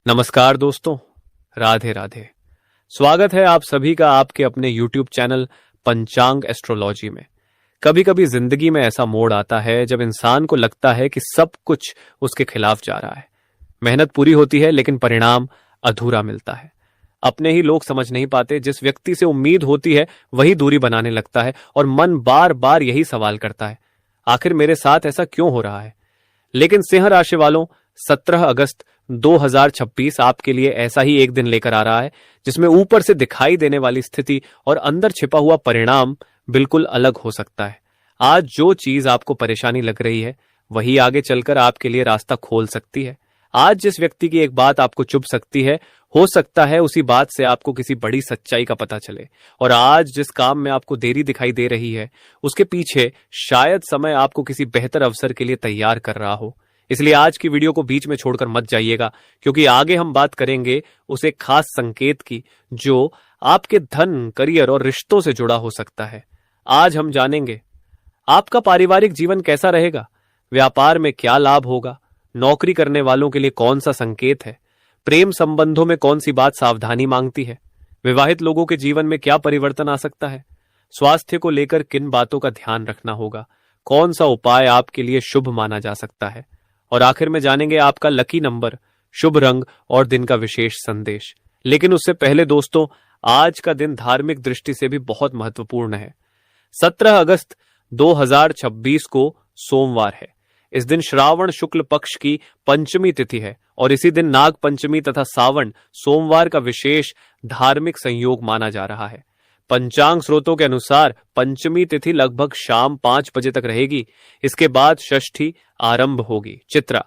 नमस्कार दोस्तों, राधे राधे। स्वागत है आप सभी का आपके अपने YouTube चैनल पंचांग एस्ट्रोलॉजी में। कभी कभी जिंदगी में ऐसा मोड़ आता है जब इंसान को लगता है कि सब कुछ उसके खिलाफ जा रहा है। मेहनत पूरी होती है लेकिन परिणाम अधूरा मिलता है। अपने ही लोग समझ नहीं पाते, जिस व्यक्ति से उम्मीद होती है वही दूरी बनाने लगता है और मन बार बार यही सवाल करता है, आखिर मेरे साथ ऐसा क्यों हो रहा है। लेकिन सिंह राशि वालों, 17 अगस्त 2026 आपके लिए ऐसा ही एक दिन लेकर आ रहा है जिसमें ऊपर से दिखाई देने वाली स्थिति और अंदर छिपा हुआ परिणाम बिल्कुल अलग हो सकता है। आज जो चीज आपको परेशानी लग रही है वही आगे चलकर आपके लिए रास्ता खोल सकती है। आज जिस व्यक्ति की एक बात आपको चुभ सकती है, हो सकता है उसी बात से आपको किसी बड़ी सच्चाई का पता चले। और आज जिस काम में आपको देरी दिखाई दे रही है उसके पीछे शायद समय आपको किसी बेहतर अवसर के लिए तैयार कर रहा हो। इसलिए आज की वीडियो को बीच में छोड़कर मत जाइएगा, क्योंकि आगे हम बात करेंगे उस एक खास संकेत की जो आपके धन, करियर और रिश्तों से जुड़ा हो सकता है। आज हम जानेंगे आपका पारिवारिक जीवन कैसा रहेगा, व्यापार में क्या लाभ होगा, नौकरी करने वालों के लिए कौन सा संकेत है, प्रेम संबंधों में कौन सी बात सावधानी मांगती है, विवाहित लोगों के जीवन में क्या परिवर्तन आ सकता है, स्वास्थ्य को लेकर किन बातों का ध्यान रखना होगा, कौन सा उपाय आपके लिए शुभ माना जा सकता है, और आखिर में जानेंगे आपका लकी नंबर, शुभ रंग और दिन का विशेष संदेश। लेकिन उससे पहले दोस्तों, आज का दिन धार्मिक दृष्टि से भी बहुत महत्वपूर्ण है। 17 अगस्त 2026 को सोमवार है। इस दिन श्रावण शुक्ल पक्ष की पंचमी तिथि है और इसी दिन नाग पंचमी तथा सावन सोमवार का विशेष धार्मिक संयोग माना जा रहा है। पंचांग स्रोतों के अनुसार पंचमी तिथि लगभग शाम 5 बजे तक रहेगी। इसके बाद षष्ठी आरंभ होगी। चित्रा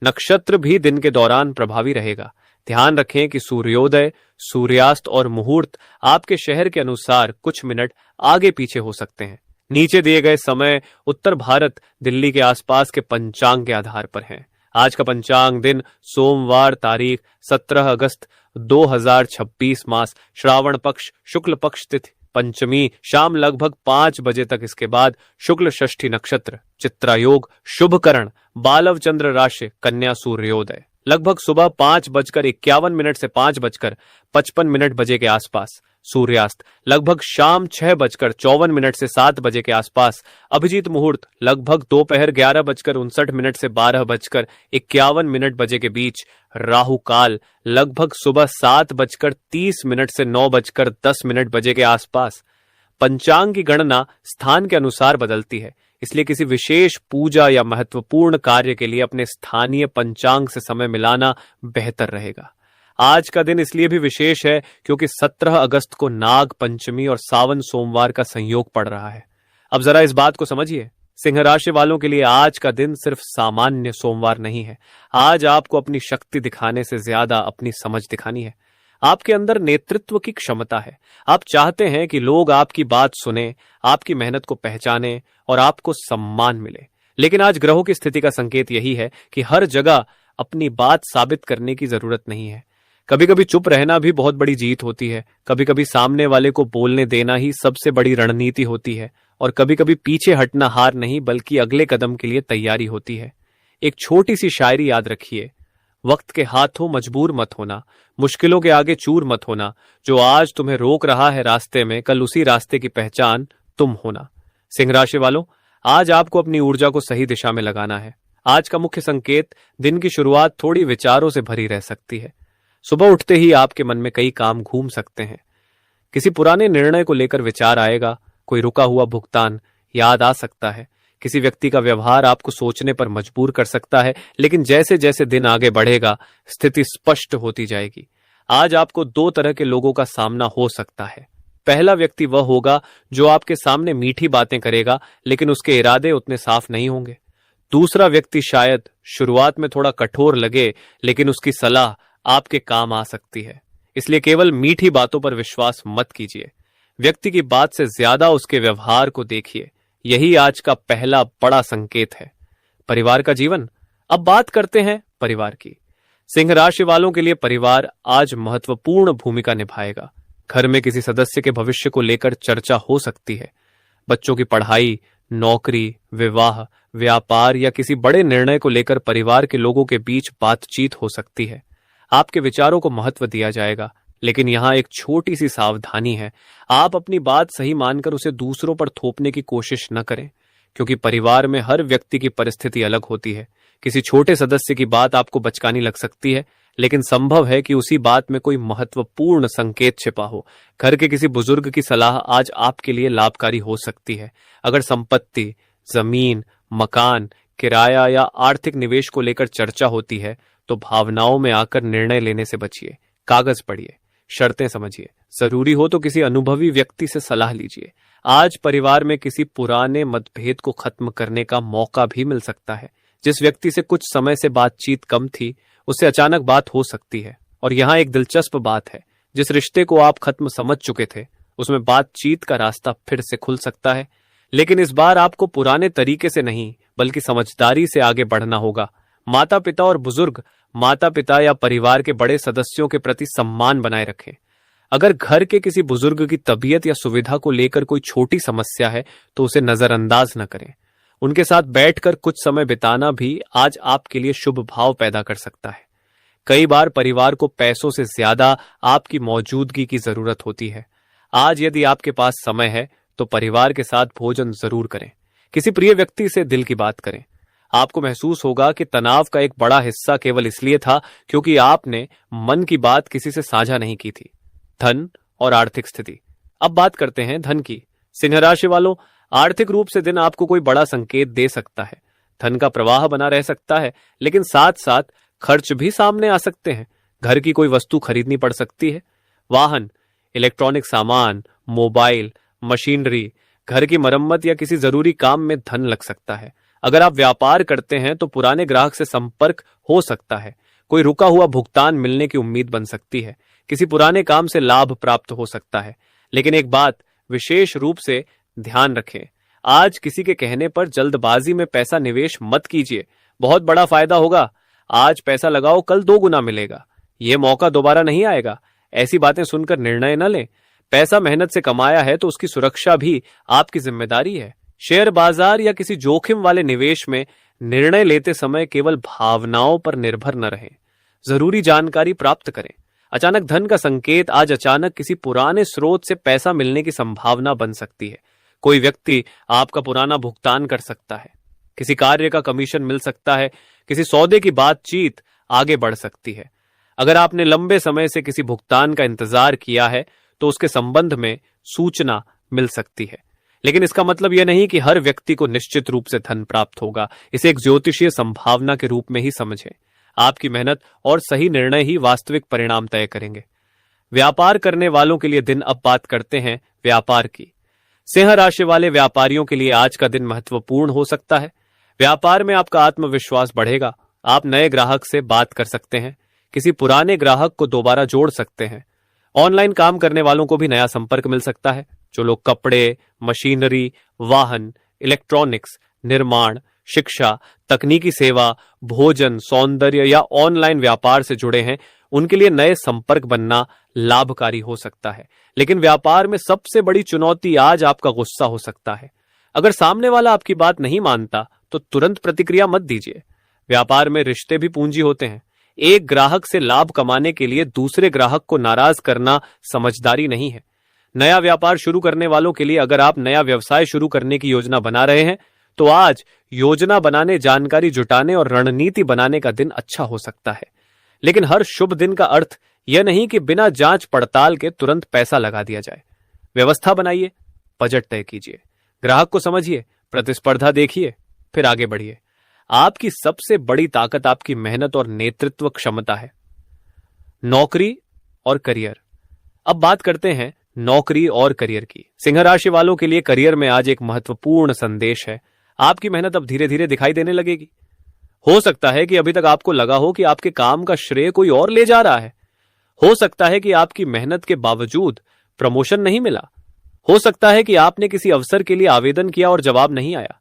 नक्षत्र भी दिन के दौरान प्रभावी रहेगा। ध्यान रखें कि सूर्योदय, सूर्यास्त और मुहूर्त आपके शहर के अनुसार कुछ मिनट आगे पीछे हो सकते हैं। नीचे दिए गए समय उत्तर भारत, दिल्ली के आसपास के पंचांग के आधार पर हैं। आज का पंचांग दिन सोमवार, तारीख 17 अगस्त 2026, मास श्रावण पक्ष, शुक्ल पक्ष तिथि पंचमी, शाम लगभग 5 बजे तक। इसके बाद शुक्ल षष्ठी नक्षत्र, चित्रा योग, शुभकरण बालव चंद्र राशि, कन्या सूर्योदय लगभग सुबह 5:51 से 5:55 बजे के आसपास। सूर्यास्त लगभग शाम 6:54 से 7 बजे के आसपास। अभिजीत मुहूर्त लगभग दोपहर 11:59 से 12:51 बजे के बीच। राहु काल लगभग सुबह 7:30 से 9:10 बजे के आसपास। पंचांग की गणना स्थान के अनुसार बदलती है, इसलिए किसी विशेष पूजा या महत्वपूर्ण कार्य के लिए अपने स्थानीय पंचांग से समय मिलाना बेहतर रहेगा। आज का दिन इसलिए भी विशेष है क्योंकि 17 अगस्त को नाग पंचमी और सावन सोमवार का संयोग पड़ रहा है। अब जरा इस बात को समझिए, सिंह राशि वालों के लिए आज का दिन सिर्फ सामान्य सोमवार नहीं है। आज आपको अपनी शक्ति दिखाने से ज्यादा अपनी समझ दिखानी है। आपके अंदर नेतृत्व की क्षमता है। आप चाहते हैं कि लोग आपकी बात सुने, आपकी मेहनत को पहचाने और आपको सम्मान मिले। लेकिन आज ग्रहों की स्थिति का संकेत यही है कि हर जगह अपनी बात साबित करने की जरूरत नहीं है। कभी कभी चुप रहना भी बहुत बड़ी जीत होती है। कभी कभी सामने वाले को बोलने देना ही सबसे बड़ी रणनीति होती है। और कभी कभी पीछे हटना हार नहीं बल्कि अगले कदम के लिए तैयारी होती है। एक छोटी सी शायरी याद रखिए, वक्त के हाथों मजबूर मत होना, मुश्किलों के आगे चूर मत होना। जो आज तुम्हें रोक रहा है रास्ते में, कल उसी रास्ते की पहचान तुम होना। सिंह राशि वालों, आज आपको अपनी ऊर्जा को सही दिशा में लगाना है। आज का मुख्य संकेत, दिन की शुरुआत थोड़ी विचारों से भरी रह सकती है। सुबह उठते ही आपके मन में कई काम घूम सकते हैं। किसी पुराने निर्णय को लेकर विचार आएगा, कोई रुका हुआ भुगतान याद आ सकता है, किसी व्यक्ति का व्यवहार आपको सोचने पर मजबूर कर सकता है। लेकिन जैसे जैसे दिन आगे बढ़ेगा स्थिति स्पष्ट होती जाएगी। आज आपको 2 तरह के लोगों का सामना हो सकता है। पहला व्यक्ति वह होगा जो आपके सामने मीठी बातें करेगा लेकिन उसके इरादे उतने साफ नहीं होंगे। दूसरा व्यक्ति शायद शुरुआत में थोड़ा कठोर लगे लेकिन उसकी सलाह आपके काम आ सकती है। इसलिए केवल मीठी बातों पर विश्वास मत कीजिए। व्यक्ति की बात से ज्यादा उसके व्यवहार को देखिए। यही आज का पहला बड़ा संकेत है। परिवार का जीवन, अब बात करते हैं परिवार की। सिंह राशि वालों के लिए परिवार आज महत्वपूर्ण भूमिका निभाएगा। घर में किसी सदस्य के भविष्य को लेकर चर्चा हो सकती है। बच्चों की पढ़ाई, नौकरी, विवाह, व्यापार या किसी बड़े निर्णय को लेकर परिवार के लोगों के बीच बातचीत हो सकती है। आपके विचारों को महत्व दिया जाएगा। लेकिन यहाँ एक छोटी सी सावधानी है, आप अपनी बात सही मानकर उसे दूसरों पर थोपने की कोशिश न करें, क्योंकि परिवार में हर व्यक्ति की परिस्थिति अलग होती है। किसी छोटे सदस्य की बात आपको बचकानी लग सकती है, लेकिन संभव है कि उसी बात में कोई महत्वपूर्ण संकेत छिपा हो। घर के किसी बुजुर्ग की सलाह आज आपके लिए लाभकारी हो सकती है। अगर संपत्ति, जमीन, मकान, किराया या आर्थिक निवेश को लेकर चर्चा होती है तो भावनाओं में आकर निर्णय लेने से बचिए। कागज पढ़िए, शर्तें समझिए, जरूरी हो तो किसी अनुभवी व्यक्ति से सलाह लीजिए। आज परिवार में किसी पुराने मतभेद को खत्म करने का मौका भी मिल सकता है। जिस व्यक्ति से कुछ समय से बातचीत कम थी, उससे अचानक बात हो सकती है। और यहाँ एक दिलचस्प बात है, जिस रिश्ते को आप खत्म समझ चुके थे, उसमें बातचीत का रास्ता फिर से खुल सकता है। लेकिन इस बार आपको पुराने तरीके से नहीं, बल्कि समझदारी से आगे बढ़ना होगा। माता पिता और बुजुर्ग, माता पिता या परिवार के बड़े सदस्यों के प्रति सम्मान बनाए रखें। अगर घर के किसी बुजुर्ग की तबीयत या सुविधा को लेकर कोई छोटी समस्या है तो उसे नजरअंदाज न करें। उनके साथ बैठकर कुछ समय बिताना भी आज आपके लिए शुभ भाव पैदा कर सकता है। कई बार परिवार को पैसों से ज्यादा आपकी मौजूदगी की जरूरत होती है। आज यदि आपके पास समय है तो परिवार के साथ भोजन जरूर करें। किसी प्रिय व्यक्ति से दिल की बात करें। आपको महसूस होगा कि तनाव का एक बड़ा हिस्सा केवल इसलिए था क्योंकि आपने मन की बात किसी से साझा नहीं की थी। धन और आर्थिक स्थिति। अब बात करते हैं धन की। सिंह राशि वालों, आर्थिक रूप से दिन आपको कोई बड़ा संकेत दे सकता है। धन का प्रवाह बना रह सकता है, लेकिन साथ साथ खर्च भी सामने आ सकते हैं। घर की कोई वस्तु खरीदनी पड़ सकती है। वाहन, इलेक्ट्रॉनिक सामान, मोबाइल, मशीनरी, घर की मरम्मत या किसी जरूरी काम में धन लग सकता है। अगर आप व्यापार करते हैं तो पुराने ग्राहक से संपर्क हो सकता है। कोई रुका हुआ भुगतान मिलने की उम्मीद बन सकती है। किसी पुराने काम से लाभ प्राप्त हो सकता है। लेकिन एक बात विशेष रूप से ध्यान रखें, आज किसी के कहने पर जल्दबाजी में पैसा निवेश मत कीजिए। बहुत बड़ा फायदा होगा। आज पैसा लगाओ, कल 2 गुना मिलेगा। यह मौका दोबारा नहीं आएगा। ऐसी बातें सुनकर निर्णय न लें। पैसा मेहनत से कमाया है तो उसकी सुरक्षा भी आपकी जिम्मेदारी है। शेयर बाजार या किसी जोखिम वाले निवेश में निर्णय लेते समय केवल भावनाओं पर निर्भर न रहें। जरूरी जानकारी प्राप्त करें। अचानक धन का संकेत, आज अचानक किसी पुराने स्रोत से पैसा मिलने की संभावना बन सकती है। कोई व्यक्ति आपका पुराना भुगतान कर सकता है। किसी कार्य का कमीशन मिल सकता है। किसी सौदे की बातचीत आगे बढ़ सकती है। अगर आपने लंबे समय से किसी भुगतान का इंतजार किया है तो उसके संबंध में सूचना मिल सकती है। लेकिन इसका मतलब यह नहीं कि हर व्यक्ति को निश्चित रूप से धन प्राप्त होगा। इसे एक ज्योतिषीय संभावना के रूप में ही समझें। आपकी मेहनत और सही निर्णय ही वास्तविक परिणाम तय करेंगे। व्यापार करने वालों के लिए दिन। अब बात करते हैं व्यापार की। सिंह राशि वाले व्यापारियों के लिए आज का दिन महत्वपूर्ण हो सकता है। व्यापार में आपका आत्मविश्वास बढ़ेगा। आप नए ग्राहक से बात कर सकते हैं। किसी पुराने ग्राहक को दोबारा जोड़ सकते हैं। ऑनलाइन काम करने वालों को भी नया संपर्क मिल सकता है। जो लोग कपड़े, मशीनरी, वाहन, इलेक्ट्रॉनिक्स, निर्माण, शिक्षा, तकनीकी सेवा, भोजन, सौंदर्य या ऑनलाइन व्यापार से जुड़े हैं, उनके लिए नए संपर्क बनना लाभकारी हो सकता है। लेकिन व्यापार में सबसे बड़ी चुनौती आज आपका गुस्सा हो सकता है। अगर सामने वाला आपकी बात नहीं मानता तो तुरंत प्रतिक्रिया मत दीजिए। व्यापार में रिश्ते भी पूंजी होते हैं। एक ग्राहक से लाभ कमाने के लिए दूसरे ग्राहक को नाराज करना समझदारी नहीं है। नया व्यापार शुरू करने वालों के लिए अगर आप नया व्यवसाय शुरू करने की योजना बना रहे हैं तो आज योजना बनाने, जानकारी जुटाने और रणनीति बनाने का दिन अच्छा हो सकता है। लेकिन हर शुभ दिन का अर्थ यह नहीं कि बिना जांच पड़ताल के तुरंत पैसा लगा दिया जाए। व्यवस्था बनाइए, बजट तय कीजिए, ग्राहक को समझिए, प्रतिस्पर्धा देखिए, फिर आगे बढ़िए। आपकी सबसे बड़ी ताकत आपकी मेहनत और नेतृत्व क्षमता है। नौकरी और करियर। अब बात करते हैं नौकरी और करियर की। सिंह राशि वालों के लिए करियर में आज एक महत्वपूर्ण संदेश है। आपकी मेहनत अब धीरे धीरे दिखाई देने लगेगी। हो सकता है कि अभी तक आपको लगा हो कि आपके काम का श्रेय कोई और ले जा रहा है। हो सकता है कि आपकी मेहनत के बावजूद प्रमोशन नहीं मिला। हो सकता है कि आपने किसी अवसर के लिए आवेदन किया और जवाब नहीं आया।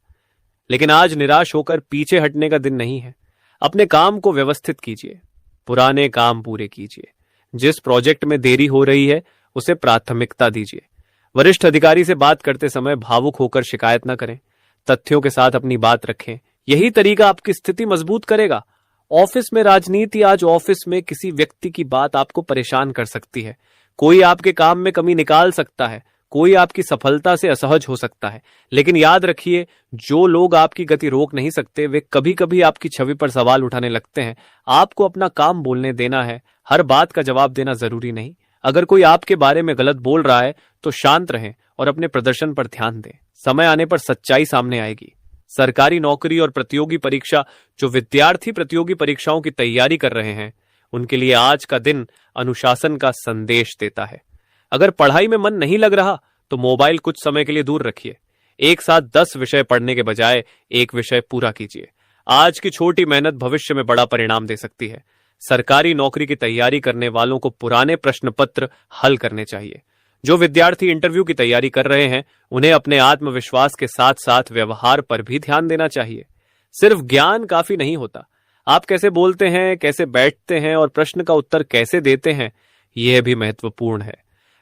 लेकिन आज निराश होकर पीछे हटने का दिन नहीं है। अपने काम को व्यवस्थित कीजिए, पुराने काम पूरे कीजिए। जिस प्रोजेक्ट में देरी हो रही है उसे प्राथमिकता दीजिए। वरिष्ठ अधिकारी से बात करते समय भावुक होकर शिकायत न करें। तथ्यों के साथ अपनी बात रखें। यही तरीका आपकी स्थिति मजबूत करेगा। ऑफिस में राजनीति, आज ऑफिस में किसी व्यक्ति की बात आपको परेशान कर सकती है। कोई आपके काम में कमी निकाल सकता है, कोई आपकी सफलता से असहज हो सकता है। लेकिन याद रखिए, जो लोग आपकी गति रोक नहीं सकते, वे कभी कभी आपकी छवि पर सवाल उठाने लगते हैं। आपको अपना काम बोलने देना है, हर बात का जवाब देना जरूरी नहीं। अगर कोई आपके बारे में गलत बोल रहा है तो शांत रहें और अपने प्रदर्शन पर ध्यान दें। समय आने पर सच्चाई सामने आएगी। सरकारी नौकरी और प्रतियोगी परीक्षा, जो विद्यार्थी प्रतियोगी परीक्षाओं की तैयारी कर रहे हैं, उनके लिए आज का दिन अनुशासन का संदेश देता है। अगर पढ़ाई में मन नहीं लग रहा तो मोबाइल कुछ समय के लिए दूर रखिए। एक साथ 10 विषय पढ़ने के बजाय एक विषय पूरा कीजिए। आज की छोटी मेहनत भविष्य में बड़ा परिणाम दे सकती है। सरकारी नौकरी की तैयारी करने वालों को पुराने प्रश्न पत्र हल करने चाहिए। जो विद्यार्थी इंटरव्यू की तैयारी कर रहे हैं, उन्हें अपने आत्मविश्वास के साथ साथ व्यवहार पर भी ध्यान देना चाहिए। सिर्फ ज्ञान काफी नहीं होता, आप कैसे बोलते हैं, कैसे बैठते हैं और प्रश्न का उत्तर कैसे देते हैं, यह भी महत्वपूर्ण है।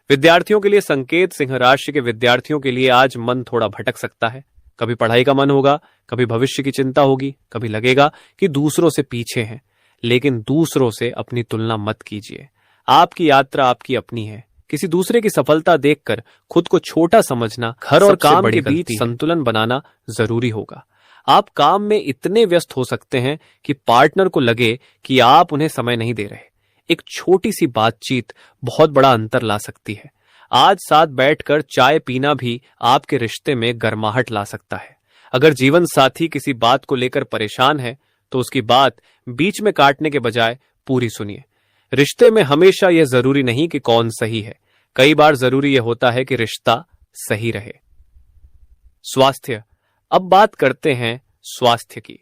विद्यार्थियों के लिए संकेत, सिंह राशि के विद्यार्थियों के लिए आज मन थोड़ा भटक सकता है। कभी पढ़ाई का मन होगा, कभी भविष्य की चिंता होगी, कभी लगेगा कि दूसरों से पीछे हैं। लेकिन दूसरों से अपनी तुलना मत कीजिए। आपकी यात्रा आपकी अपनी है। किसी दूसरे की सफलता देखकर खुद को छोटा समझना, घर और काम के बीच संतुलन बनाना जरूरी होगा। आप काम में इतने व्यस्त हो सकते हैं कि पार्टनर को लगे कि आप उन्हें समय नहीं दे रहे। एक छोटी सी बातचीत बहुत बड़ा अंतर ला सकती है। आज साथ बैठकर चाय पीना भी आपके रिश्ते में गर्माहट ला सकता है। अगर जीवन साथी किसी बात को लेकर परेशान है तो उसकी बात बीच में काटने के बजाय पूरी सुनिए। रिश्ते में हमेशा यह जरूरी नहीं कि कौन सही है, कई बार जरूरी यह होता है कि रिश्ता सही रहे। स्वास्थ्य। अब बात करते हैं स्वास्थ्य की।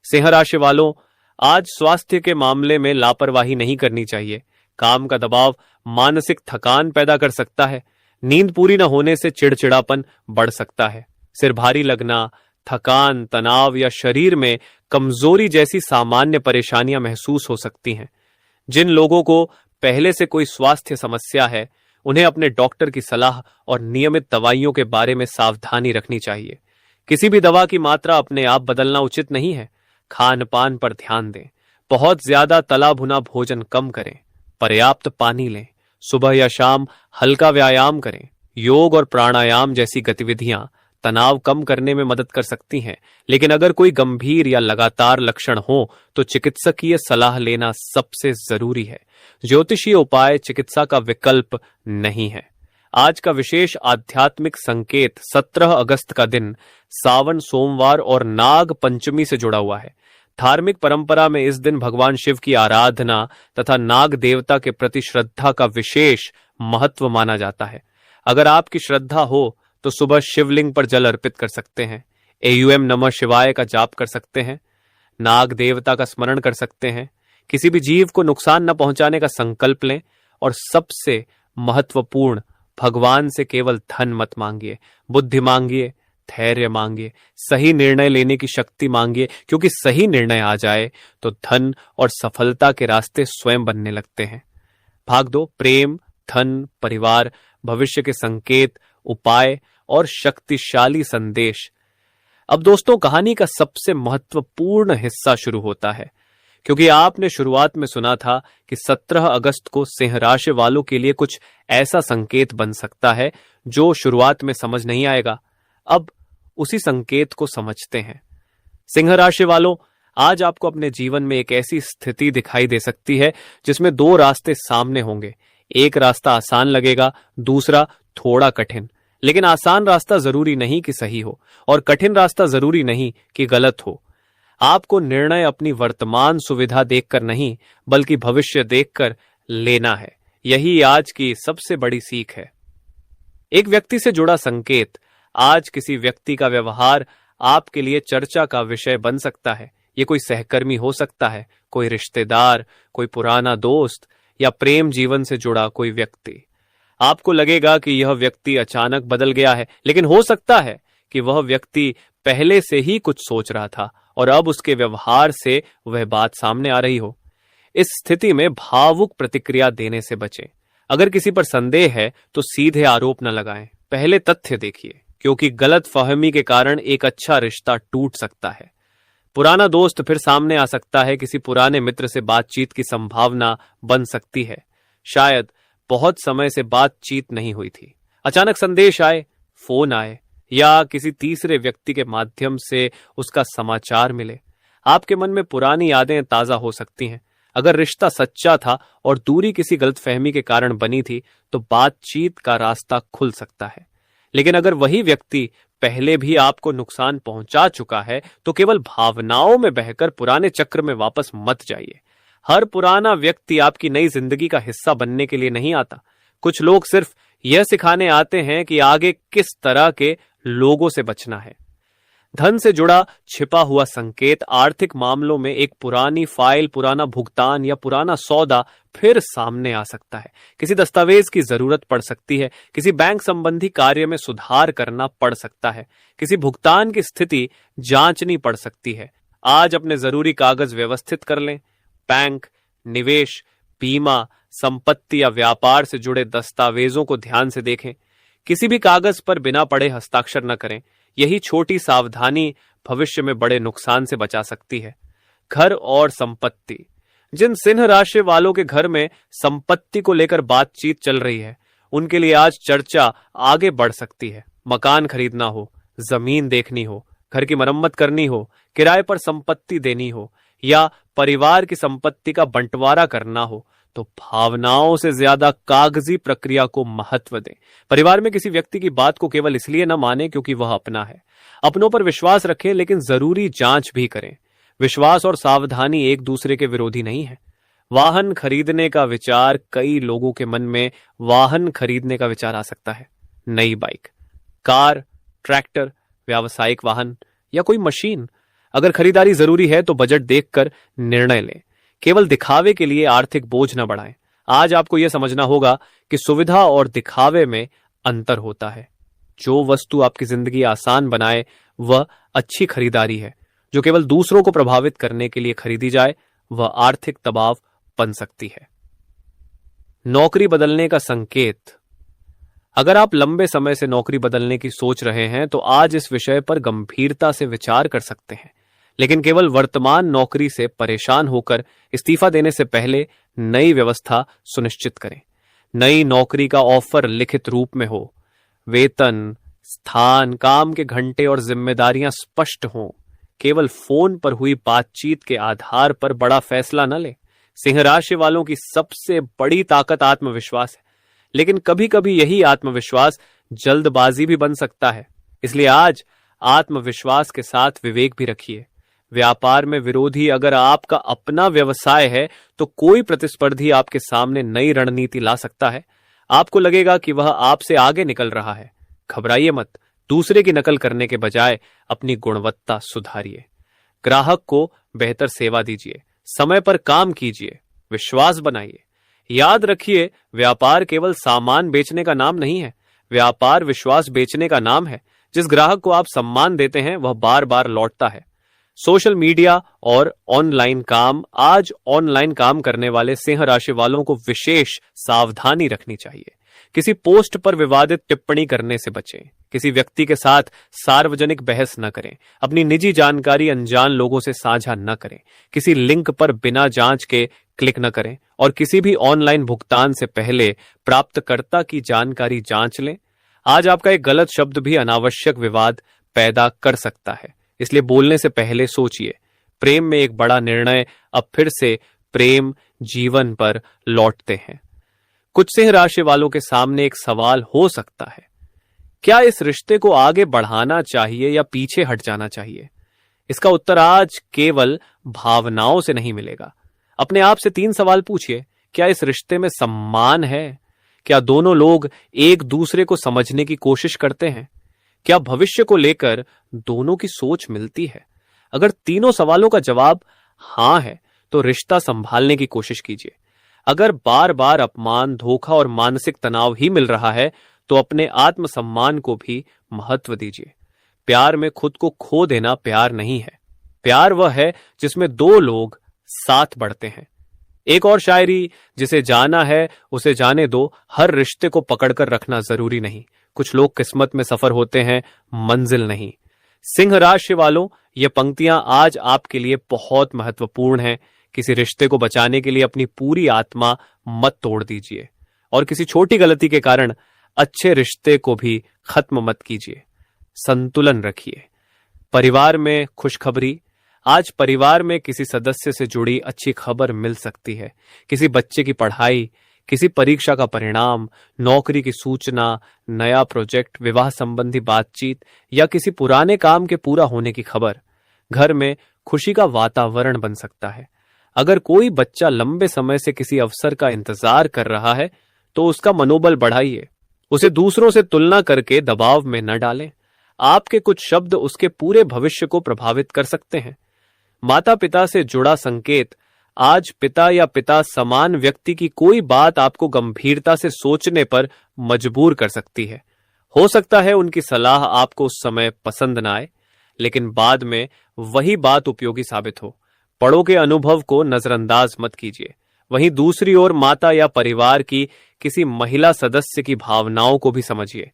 सिंह राशि वालों, आज स्वास्थ्य के मामले में लापरवाही नहीं करनी चाहिए। काम का दबाव मानसिक थकान पैदा कर सकता है। नींद पूरी न होने से चिड़चिड़ापन बढ़ सकता है। सिर भारी लगना, थकान, तनाव या शरीर में कमजोरी जैसी सामान्य परेशानियां महसूस हो सकती हैं। जिन लोगों को पहले से कोई स्वास्थ्य समस्या है, उन्हें अपने डॉक्टर की सलाह और नियमित दवाइयों के बारे में सावधानी रखनी चाहिए। किसी भी दवा की मात्रा अपने आप बदलना उचित नहीं है। खान पान पर ध्यान दें। बहुत ज्यादा तला भुना भोजन कम करें। पर्याप्त पानी लें। सुबह या शाम हल्का व्यायाम करें। योग और प्राणायाम जैसी गतिविधियां तनाव कम करने में मदद कर सकती हैं। लेकिन अगर कोई गंभीर या लगातार लक्षण हो तो चिकित्सकीय सलाह लेना सबसे जरूरी है। ज्योतिषीय उपाय चिकित्सा का विकल्प नहीं है। आज का विशेष आध्यात्मिक संकेत 17 अगस्त का दिन सावन सोमवार और नाग पंचमी से जुड़ा हुआ है। धार्मिक परंपरा में इस दिन भगवान शिव की आराधना तथा नाग देवता के प्रति श्रद्धा का विशेष महत्व माना जाता है। अगर आपकी श्रद्धा हो तो सुबह शिवलिंग पर जल अर्पित कर सकते हैं। एयूएम नमः शिवाय का जाप कर सकते हैं। नाग देवता का स्मरण कर सकते हैं। किसी भी जीव को नुकसान न पहुंचाने का संकल्प लें। और सबसे महत्वपूर्ण, भगवान से केवल धन मत मांगिए, बुद्धि मांगिए, धैर्य मांगिए, सही निर्णय लेने की शक्ति मांगिए। क्योंकि सही निर्णय आ जाए तो धन और सफलता के रास्ते स्वयं बनने लगते हैं। भाग 2, प्रेम, धन, परिवार, भविष्य के संकेत, उपाय और शक्तिशाली संदेश। अब दोस्तों, कहानी का सबसे महत्वपूर्ण हिस्सा शुरू होता है। क्योंकि आपने शुरुआत में सुना था कि 17 अगस्त को सिंह राशि वालों के लिए कुछ ऐसा संकेत बन सकता है जो शुरुआत में समझ नहीं आएगा। अब उसी संकेत को समझते हैं। सिंह राशि वालों, आज आपको अपने जीवन में एक ऐसी स्थिति दिखाई दे सकती है जिसमें 2 रास्ते सामने होंगे। एक रास्ता आसान लगेगा, दूसरा थोड़ा कठिन। लेकिन आसान रास्ता जरूरी नहीं कि सही हो और कठिन रास्ता जरूरी नहीं कि गलत हो। आपको निर्णय अपनी वर्तमान सुविधा देखकर नहीं, बल्कि भविष्य देखकर लेना है। यही आज की सबसे बड़ी सीख है। एक व्यक्ति से जुड़ा संकेत। आज किसी व्यक्ति का व्यवहार आपके लिए चर्चा का विषय बन सकता है। ये कोई सहकर्मी हो सकता है, कोई रिश्तेदार, कोई पुराना दोस्त या प्रेम जीवन से जुड़ा कोई व्यक्ति। आपको लगेगा कि यह व्यक्ति अचानक बदल गया है, लेकिन हो सकता है कि वह व्यक्ति पहले से ही कुछ सोच रहा था और अब उसके व्यवहार से वह बात सामने आ रही हो। इस स्थिति में भावुक प्रतिक्रिया देने से बचें। अगर किसी पर संदेह है तो सीधे आरोप न लगाएं, पहले तथ्य देखिए, क्योंकि गलत फहमी के कारण एक अच्छा रिश्ता टूट सकता है। पुराना दोस्त फिर सामने आ सकता है, किसी पुराने मित्र से बातचीत की संभावना बन सकती है। शायद बहुत समय से बातचीत नहीं हुई थी, अचानक संदेश आए, फोन आए या किसी तीसरे व्यक्ति के माध्यम से उसका समाचार मिले। आपके मन में पुरानी यादें ताजा हो सकती हैं। अगर रिश्ता सच्चा था और दूरी किसी गलतफहमी के कारण बनी थी तो बातचीत का रास्ता खुल सकता है। लेकिन अगर वही व्यक्ति पहले भी आपको नुकसान पहुंचा चुका है तो केवल भावनाओं में बहकर पुराने चक्र में वापस मत जाइए। हर पुराना व्यक्ति आपकी नई जिंदगी का हिस्सा बनने के लिए नहीं आता। कुछ लोग सिर्फ यह सिखाने आते हैं कि आगे किस तरह के लोगों से बचना है। धन से जुड़ा छिपा हुआ संकेत, आर्थिक मामलों में एक पुरानी फाइल, पुराना भुगतान या पुराना सौदा फिर सामने आ सकता है। किसी दस्तावेज की जरूरत पड़ सकती है, किसी बैंक संबंधी कार्य में सुधार करना पड़ सकता है, किसी भुगतान की स्थिति जांचनी पड़ सकती है। आज अपने जरूरी कागज व्यवस्थित कर लें। बैंक, निवेश, बीमा, संपत्ति या व्यापार से जुड़े दस्तावेजों को ध्यान से देखें। किसी भी कागज पर बिना पढ़े हस्ताक्षर न करें। यही छोटी सावधानी भविष्य में बड़े नुकसान से बचा सकती है। घर और संपत्ति, जिन सिंह राशि वालों के घर में संपत्ति को लेकर बातचीत चल रही है, उनके लिए आज चर्चा आगे बढ़ सकती है। मकान खरीदना हो, जमीन देखनी हो, घर की मरम्मत करनी हो, किराए पर संपत्ति देनी हो या परिवार की संपत्ति का बंटवारा करना हो, तो भावनाओं से ज्यादा कागजी प्रक्रिया को महत्व दें। परिवार में किसी व्यक्ति की बात को केवल इसलिए न माने क्योंकि वह अपना है। अपनों पर विश्वास रखें, लेकिन जरूरी जांच भी करें। विश्वास और सावधानी एक दूसरे के विरोधी नहीं है। वाहन खरीदने का विचार, कई लोगों के मन में वाहन खरीदने का विचार आ सकता है। नई बाइक, कार, ट्रैक्टर, व्यावसायिक वाहन या कोई मशीन। अगर खरीदारी जरूरी है तो बजट देखकर निर्णय लें। केवल दिखावे के लिए आर्थिक बोझ न बढ़ाएं। आज आपको यह समझना होगा कि सुविधा और दिखावे में अंतर होता है। जो वस्तु आपकी जिंदगी आसान बनाए वह अच्छी खरीदारी है। जो केवल दूसरों को प्रभावित करने के लिए खरीदी जाए वह आर्थिक दबाव बन सकती है। नौकरी बदलने का संकेत। अगर आप लंबे समय से नौकरी बदलने की सोच रहे हैं तो आज इस विषय पर गंभीरता से विचार कर सकते हैं। लेकिन केवल वर्तमान नौकरी से परेशान होकर इस्तीफा देने से पहले नई व्यवस्था सुनिश्चित करें। नई नौकरी का ऑफर लिखित रूप में हो, वेतन, स्थान, काम के घंटे और जिम्मेदारियां स्पष्ट हों। केवल फोन पर हुई बातचीत के आधार पर बड़ा फैसला न लें। सिंह राशि वालों की सबसे बड़ी ताकत आत्मविश्वास है, लेकिन कभी कभी यही आत्मविश्वास जल्दबाजी भी बन सकता है। इसलिए आज आत्मविश्वास के साथ विवेक भी रखिए। व्यापार में विरोधी अगर आपका अपना व्यवसाय है तो कोई प्रतिस्पर्धी आपके सामने नई रणनीति ला सकता है। आपको लगेगा कि वह आपसे आगे निकल रहा है। घबराइए मत। दूसरे की नकल करने के बजाय अपनी गुणवत्ता सुधारिए। ग्राहक को बेहतर सेवा दीजिए। समय पर काम कीजिए। विश्वास बनाइए। याद रखिए, व्यापार केवल सामान बेचने का नाम नहीं है। व्यापार विश्वास बेचने का नाम है। जिस ग्राहक को आप सम्मान देते हैं वह बार बार लौटता है। सोशल मीडिया और ऑनलाइन काम। आज ऑनलाइन काम करने वाले सिंह राशि वालों को विशेष सावधानी रखनी चाहिए। किसी पोस्ट पर विवादित टिप्पणी करने से बचें। किसी व्यक्ति के साथ सार्वजनिक बहस न करें। अपनी निजी जानकारी अनजान लोगों से साझा न करें। किसी लिंक पर बिना जांच के क्लिक न करें और किसी भी ऑनलाइन भुगतान से पहले प्राप्तकर्ता की जानकारी जांच लें। आज आपका एक गलत शब्द भी अनावश्यक विवाद पैदा कर सकता है, इसलिए बोलने से पहले सोचिए। प्रेम में एक बड़ा निर्णय। अब फिर से प्रेम जीवन पर लौटते हैं। कुछ सिंह राशि वालों के सामने एक सवाल हो सकता है, क्या इस रिश्ते को आगे बढ़ाना चाहिए या पीछे हट जाना चाहिए? इसका उत्तर आज केवल भावनाओं से नहीं मिलेगा। अपने आप से 3 सवाल पूछिए। क्या इस रिश्ते में सम्मान है? क्या दोनों लोग एक दूसरे को समझने की कोशिश करते हैं? क्या भविष्य को लेकर दोनों की सोच मिलती है? अगर तीनों सवालों का जवाब हां है तो रिश्ता संभालने की कोशिश कीजिए। अगर बार बार अपमान, धोखा और मानसिक तनाव ही मिल रहा है तो अपने आत्मसम्मान को भी महत्व दीजिए। प्यार में खुद को खो देना प्यार नहीं है। प्यार वह है जिसमें 2 लोग साथ बढ़ते हैं। एक और शायरी, जिसे जाना है उसे जाने दो, हर रिश्ते को पकड़कर रखना जरूरी नहीं। कुछ लोग किस्मत में सफर होते हैं, मंजिल नहीं। सिंह राशि वालों, ये पंक्तियां आज आपके लिए बहुत महत्वपूर्ण हैं। किसी रिश्ते को बचाने के लिए अपनी पूरी आत्मा मत तोड़ दीजिए और किसी छोटी गलती के कारण अच्छे रिश्ते को भी खत्म मत कीजिए। संतुलन रखिए। परिवार में खुशखबरी। आज परिवार में किसी सदस्य से जुड़ी अच्छी खबर मिल सकती है। किसी बच्चे की पढ़ाई, किसी परीक्षा का परिणाम, नौकरी की सूचना, नया प्रोजेक्ट, विवाह संबंधी बातचीत या किसी पुराने काम के पूरा होने की खबर। घर में खुशी का वातावरण बन सकता है। अगर कोई बच्चा लंबे समय से किसी अवसर का इंतजार कर रहा है तो उसका मनोबल बढ़ाइए। उसे दूसरों से तुलना करके दबाव में न डालें। आपके कुछ शब्द उसके पूरे भविष्य को प्रभावित कर सकते हैं। माता पिता से जुड़ा संकेत। आज पिता या पिता समान व्यक्ति की कोई बात आपको गंभीरता से सोचने पर मजबूर कर सकती है। हो सकता है उनकी सलाह आपको उस समय पसंद ना आए, लेकिन बाद में वही बात उपयोगी साबित हो। बड़ों के अनुभव को नजरअंदाज मत कीजिए। वहीं दूसरी ओर माता या परिवार की किसी महिला सदस्य की भावनाओं को भी समझिए।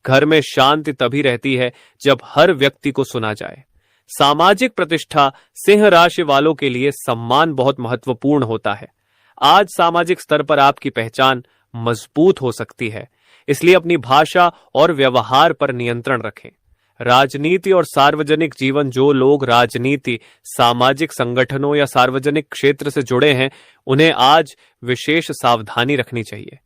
घर में शांति तभी रहती है जब हर व्यक्ति को सुना जाए। सामाजिक प्रतिष्ठा। सिंह राशि वालों के लिए सम्मान बहुत महत्वपूर्ण होता है। आज सामाजिक स्तर पर आपकी पहचान मजबूत हो सकती है, इसलिए अपनी भाषा और व्यवहार पर नियंत्रण रखें। राजनीति और सार्वजनिक जीवन। जो लोग राजनीति, सामाजिक संगठनों या सार्वजनिक क्षेत्र से जुड़े हैं, उन्हें आज विशेष सावधानी रखनी चाहिए।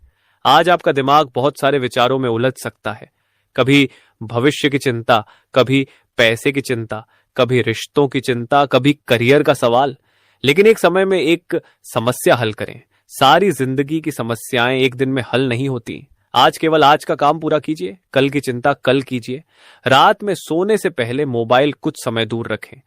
आज आपका दिमाग बहुत सारे विचारों में उलझ सकता है। कभी भविष्य की चिंता, कभी पैसे की चिंता, कभी रिश्तों की चिंता, कभी करियर का सवाल। लेकिन एक समय में एक समस्या हल करें। सारी जिंदगी की समस्याएं एक दिन में हल नहीं होती। आज केवल आज का काम पूरा कीजिए, कल की चिंता कल कीजिए। रात में सोने से पहले मोबाइल कुछ समय दूर रखें।